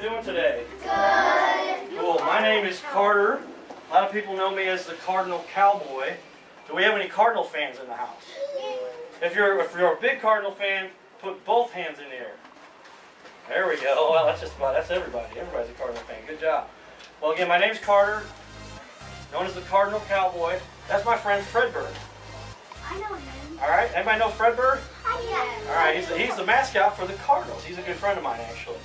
doing today? Good. Cool. My name is Carter. A lot of people know me as the Cardinal Cowboy. Do we have any Cardinal fans in the house? If you're a big Cardinal fan, put both hands in the air. There we go. Well, that's everybody. Everybody's a Cardinal fan. Good job. Well, again, my name's Carter, known as the Cardinal Cowboy. That's my friend Fredbird. I know him. All right. Anybody know Fredbird? Yes. All right. He's the mascot for the Cardinals. He's a good friend of mine, actually.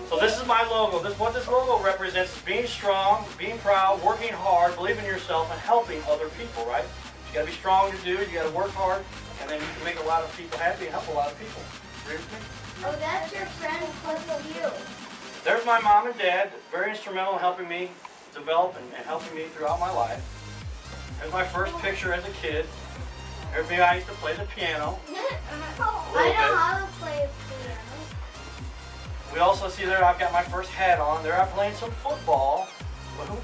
So this is my logo. What this logo represents is being strong, being proud, working hard, believing in yourself, and helping other people, right? You got to be strong to do it. You got to work hard, and then you can make a lot of people happy and help a lot of people. Agree with me? Oh, that's your friend plus you. There's my mom and dad, very instrumental in helping me develop and helping me throughout my life. There's my first picture as a kid. There's me, I used to play the piano. I know how to play piano. We also see there I've got my first hat on. There I'm playing some football.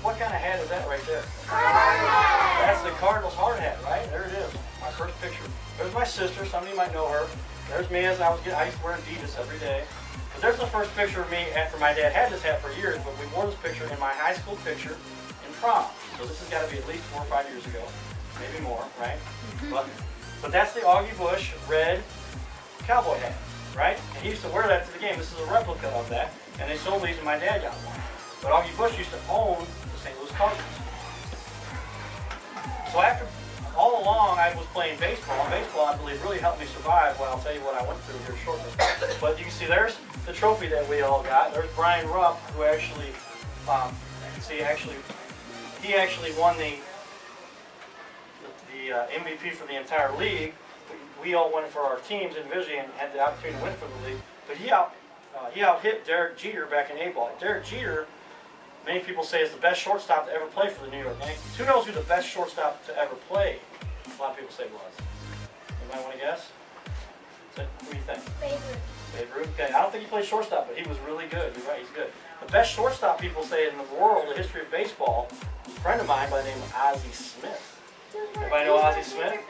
What kind of hat is that right there? That's the Cardinals hard hat, right? There it is. My first picture. There's my sister. Some of you might know her. There's me as I used to wear Adidas every day. But there's the first picture of me after my dad had this hat for years, but we wore this picture in my high school picture in prom. So this has got to be at least 4 or 5 years ago. Maybe more, right? But that's the Augie Bush red cowboy hat. Right? And he used to wear that to the game. This is a replica of that. And they sold these and my dad got one. But Augie Bush used to own the St. Louis Cardinals. So after, all along, I was playing baseball. And baseball, I believe, really helped me survive. Well, I'll tell you what I went through here shortly. But you can see there's the trophy that we all got. There's Brian Rupp, who actually, you can see he actually won the MVP for the entire league. We all won it for our teams individually and had the opportunity to win for the league. But he out-hit Derek Jeter back in A-ball. Derek Jeter, many people say, is the best shortstop to ever play for the New York Yankees. Who knows who the best shortstop to ever play? A lot of people say was. Anybody want to guess? So, what do you think? Babe Ruth. Okay, I don't think he played shortstop, but he was really good. You're right, he's good. The best shortstop people say in the world, the history of baseball, is a friend of mine by the name of Ozzie Smith. Everybody know Ozzie Smith?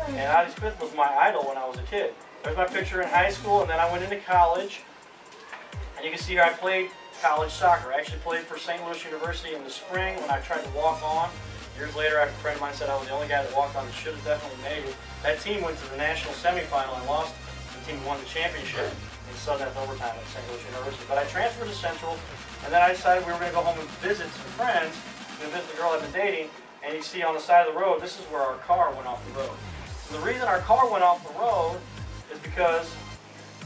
And Ozzie Smith was my idol when I was a kid. There's my picture in high school, and then I went into college. And you can see here I played college soccer. I actually played for St. Louis University in the spring when I tried to walk on. Years later, a friend of mine said I was the only guy that walked on and should have definitely made it. That team went to the national semifinal and lost. The team won the championship in sudden death overtime at St. Louis University. But I transferred to Central, and then I decided we were going to go home and visit some friends, visit the girl I've been dating. And you see on the side of the road, this is where our car went off the road. And the reason our car went off the road is because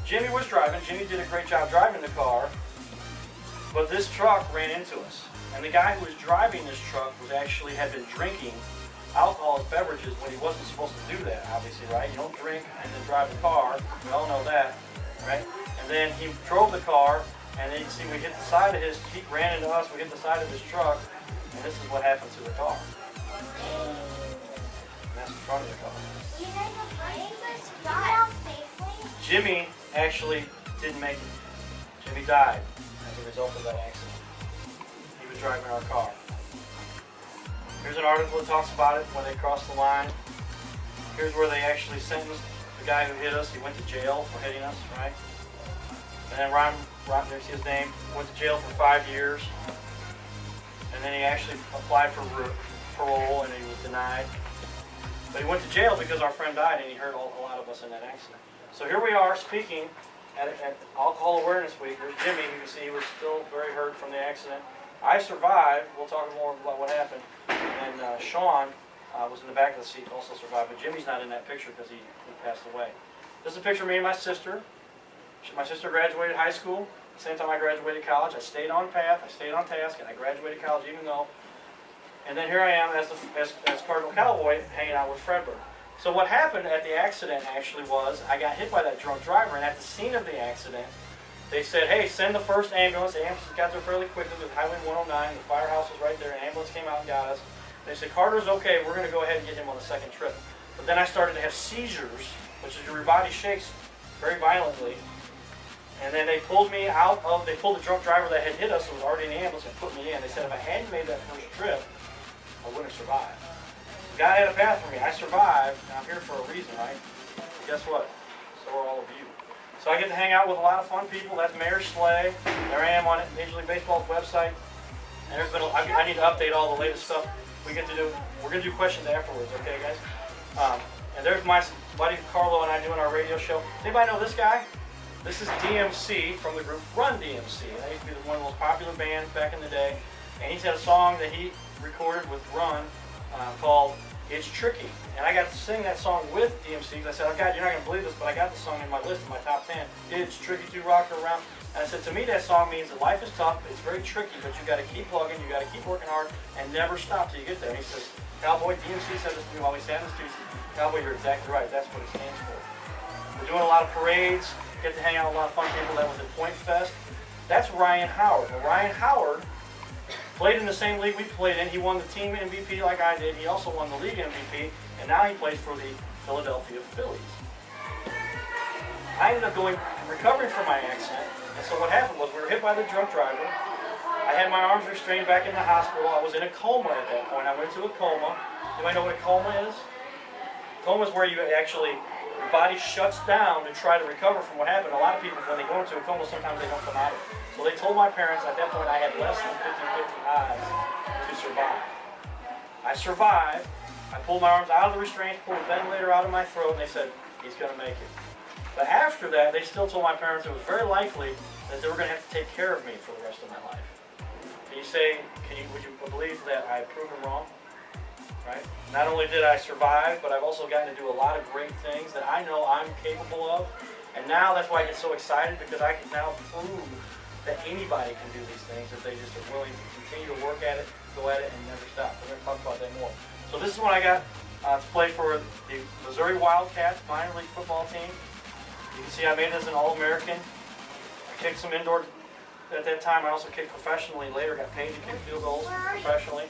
Jimmy was driving. Jimmy did a great job driving the car, but this truck ran into us. And the guy who was driving this truck had been drinking alcoholic beverages when he wasn't supposed to do that, obviously, right? You don't drink and then drive the car. We all know that, right? And then he drove the car, and then you can see we hit the side of he ran into us, we hit the side of his truck, and this is what happened to the car. And that's the front of the car. Jimmy actually didn't make it. Jimmy died as a result of that accident. He was driving our car. Here's an article that talks about it when they crossed the line. Here's where they actually sentenced the guy who hit us. He went to jail for hitting us, right? And then Ron, there's his name, went to jail for 5 years. And then he actually applied for parole and he was denied. But he went to jail because our friend died and he hurt a lot of us in that accident. So here we are speaking at Alcohol Awareness Week. There's Jimmy. You can see he was still very hurt from the accident. I survived. We'll talk more about what happened. And Sean was in the back of the seat, also survived. But Jimmy's not in that picture because he passed away. This is a picture of me and my sister. My sister graduated high school. At the same time I graduated college. I stayed on path, I stayed on task, and I graduated college even though. And then here I am as Cardinal Cowboy hanging out with Fredbird. So what happened at the accident actually was I got hit by that drunk driver, and at the scene of the accident, they said, hey, send the first ambulance. The ambulance got there fairly quickly with Highway 109. The firehouse was right there. An ambulance came out and got us. They said, Carter's okay. We're going to go ahead and get him on the second trip. But then I started to have seizures, which is your body shakes very violently. And then they pulled me they pulled the drunk driver that had hit us, who was already in the ambulance, and put me in. They said if I hadn't made that first trip, I wouldn't have survived. God had a path for me. I survived, and I'm here for a reason, right? And guess what? So are all of you. So I get to hang out with a lot of fun people. That's Mayor Slay. There I am on Major League Baseball's website. And there's been I need to update all the latest stuff we get to do. We're going to do questions afterwards, okay, guys? And there's my buddy Carlo and I doing our radio show. Anybody know this guy? This is DMC from the group Run DMC. They used to be one of the most popular bands back in the day. And he's had a song that he recorded with Run called It's Tricky. And I got to sing that song with DMC because I said, oh God, you're not going to believe this, but I got the song in my list, in my top 10. It's tricky to rock around. And I said, to me that song means that life is tough, it's very tricky, but you got to keep plugging, you got to keep working hard, and never stop till you get there. And he says, Cowboy, DMC said this to me while we sat in the streets. Cowboy, you're exactly right. That's what it stands for. We're doing a lot of parades, get to hang out with a lot of fun people. That was at Point Fest. That's Ryan Howard. Well, Ryan Howard played in the same league we played in. He won the team MVP like I did. He also won the league MVP, and now he plays for the Philadelphia Phillies. I ended up recovering from my accident, and so what happened was we were hit by the drunk driver. I had my arms restrained back in the hospital. I was in a coma at that point. I went to a coma. Anybody know what a coma is? Coma is where you actually, your body shuts down to try to recover from what happened. A lot of people, when they go into a coma, sometimes they don't come out of it. So they told my parents at that point I had less than 50-50 odds to survive. I survived. I pulled my arms out of the restraints, pulled the ventilator out of my throat, and they said, he's going to make it. But after that, they still told my parents it was very likely that they were going to have to take care of me for the rest of my life. Can you say, would you believe that I proved them wrong? Right? Not only did I survive, but I've also gotten to do a lot of great things that I know I'm capable of. And now that's why I get so excited, because I can now prove that anybody can do these things if they just are willing to continue to work at it, go at it, and never stop. We're going to talk about that more. So this is what I got to play for the Missouri Wildcats minor league football team. You can see I made it as an All-American. I kicked some indoor at that time. I also kicked professionally later, got paid to kick field goals professionally.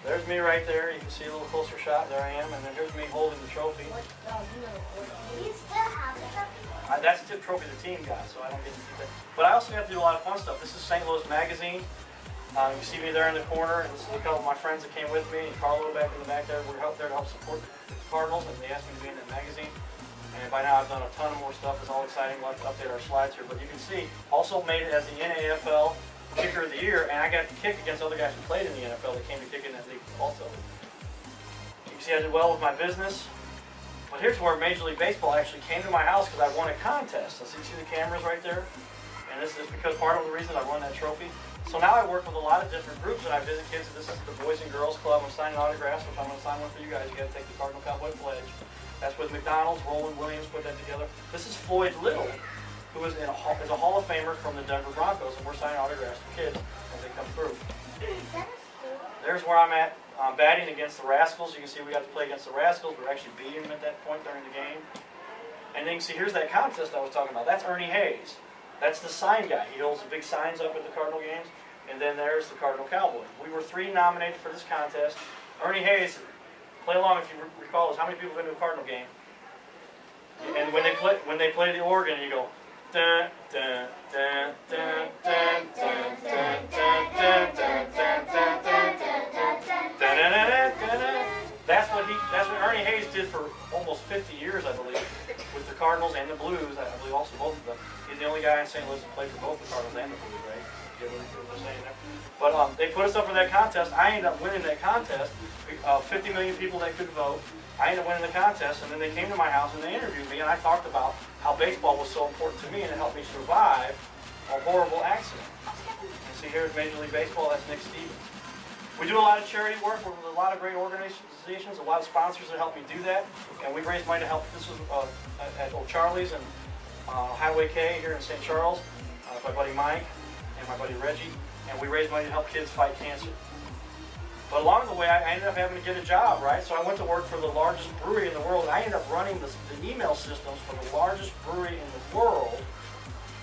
There's me right there. You can see a little closer shot. There I am. And then here's me holding the trophy. Do you still have the trophy? That's the trophy the team got, so I don't get to see that. But I also got to do a lot of fun stuff. This is St. Louis Magazine. You see me there in the corner, and this is a couple of my friends that came with me, and Carlo back in the back there. We're out there to help support the Cardinals, and they asked me to be in that magazine. And by now I've done a ton of more stuff. It's all exciting. We'll have to update our slides here. But you can see, also made it as the NAFL Kicker of the Year, and I got to kick against other guys who played in the NFL that came to kick in that league also. You can see I did well with my business. But here's where Major League Baseball actually came to my house because I won a contest. So you see the cameras right there? And this is because part of the reason I won that trophy. So now I work with a lot of different groups, and I visit kids. This is the Boys and Girls Club. I'm signing autographs, which I'm going to sign one for you guys. You got to take the Cardinal Cowboy pledge. That's with McDonald's. Roland Williams put that together. This is Floyd Little, who is a Hall of Famer from the Denver Broncos, and we're signing autographs for kids as they come through. There's where I'm at, batting against the Rascals. You can see we got to play against the Rascals. We're actually beating them at that point during the game. And then you can see here's that contest I was talking about. That's Ernie Hayes. That's the sign guy. He holds the big signs up at the Cardinal games. And then there's the Cardinal Cowboy. We were 3 nominated for this contest. Ernie Hayes, play along if you recall, is how many people have been to a Cardinal game? And when they play the organ, you go dun dun dun dun dun dun dun dun dun dun dun dun dun. That's what Ernie Hayes did for almost 50 years, I believe, with the Cardinals and the Blues. I believe also both of them. He's the only guy in St. Louis that played for both the Cardinals and the Blues, right? Get what they're saying there. But they put us up for that contest. I ended up winning that contest. 50 million people that could vote. I ended up winning the contest, and then they came to my house and they interviewed me, and I talked about how baseball was so important to me and it helped me survive a horrible accident. And see, here's Major League Baseball. That's Nick Stevens. We do a lot of charity work. We're with a lot of great organizations, a lot of sponsors that help me do that, and we raised money to help. This was at Old Charlie's and Highway K here in St. Charles. My buddy Mike and my buddy Reggie, and we raised money to help kids fight cancer. But along the way, I ended up having to get a job, right? So I went to work for the largest brewery in the world. I ended up running the email systems for the largest brewery in the world,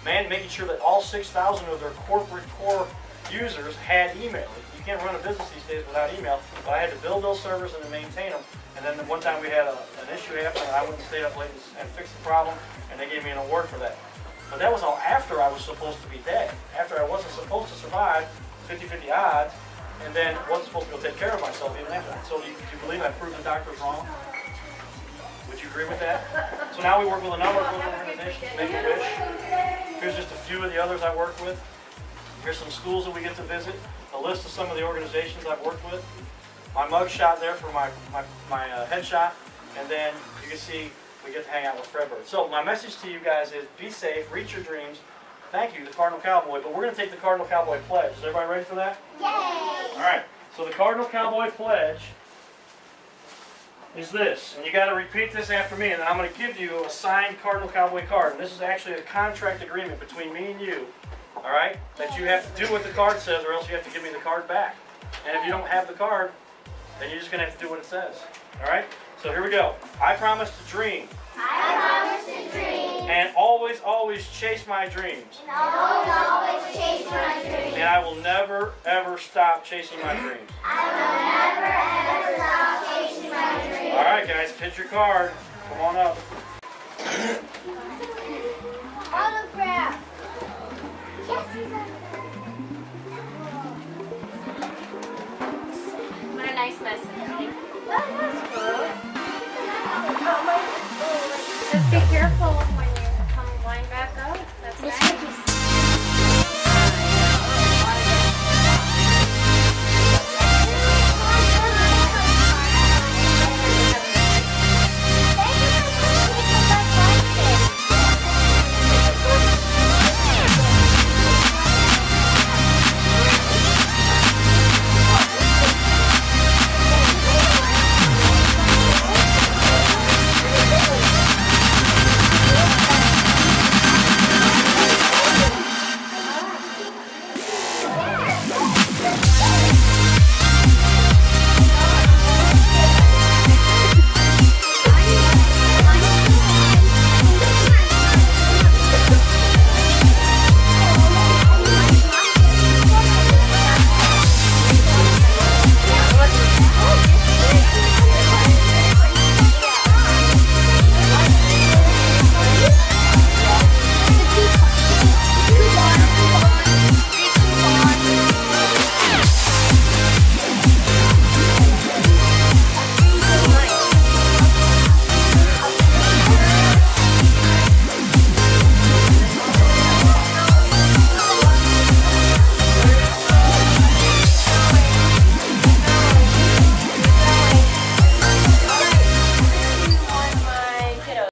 making sure that all 6,000 of their corporate core users had email. You can't run a business these days without email, but I had to build those servers and to maintain them. And then one time we had an issue happen, and I went and stayed up late and fixed the problem, and they gave me an award for that. But that was all after I was supposed to be dead, after I wasn't supposed to survive 50-50 odds, and then wasn't supposed to go take care of myself even after that. So do you believe I proved the doctors wrong? Would you agree with that? So now we work with a number of organizations, Make-A-Wish, Here's just a few of the others I work with. Here's some schools that we get to visit. A list of some of the organizations I've worked with. My mug shot there for my headshot. And then you can see we get to hang out with Fredbird. So my message to you guys is be safe, reach your dreams. Thank you, the Cardinal Cowboy. But we're going to take the Cardinal Cowboy Pledge. Is everybody ready for that? Yay! All right. So the Cardinal Cowboy Pledge is this. And you got to repeat this after me. And then I'm going to give you a signed Cardinal Cowboy card. And this is actually a contract agreement between me and you. All right? That you have to do what the card says or else you have to give me the card back. And if you don't have the card, then you're just going to have to do what it says. All right? So here we go. I promise to dream. I promise to dream. And always, always chase my dreams. And always chase my dreams. And I will never, ever stop chasing my dreams. I will never ever stop chasing my dreams. All right, guys, hit your card. Come on up. Autograph. Yes, he's on. What a nice message. That was good. Just be careful.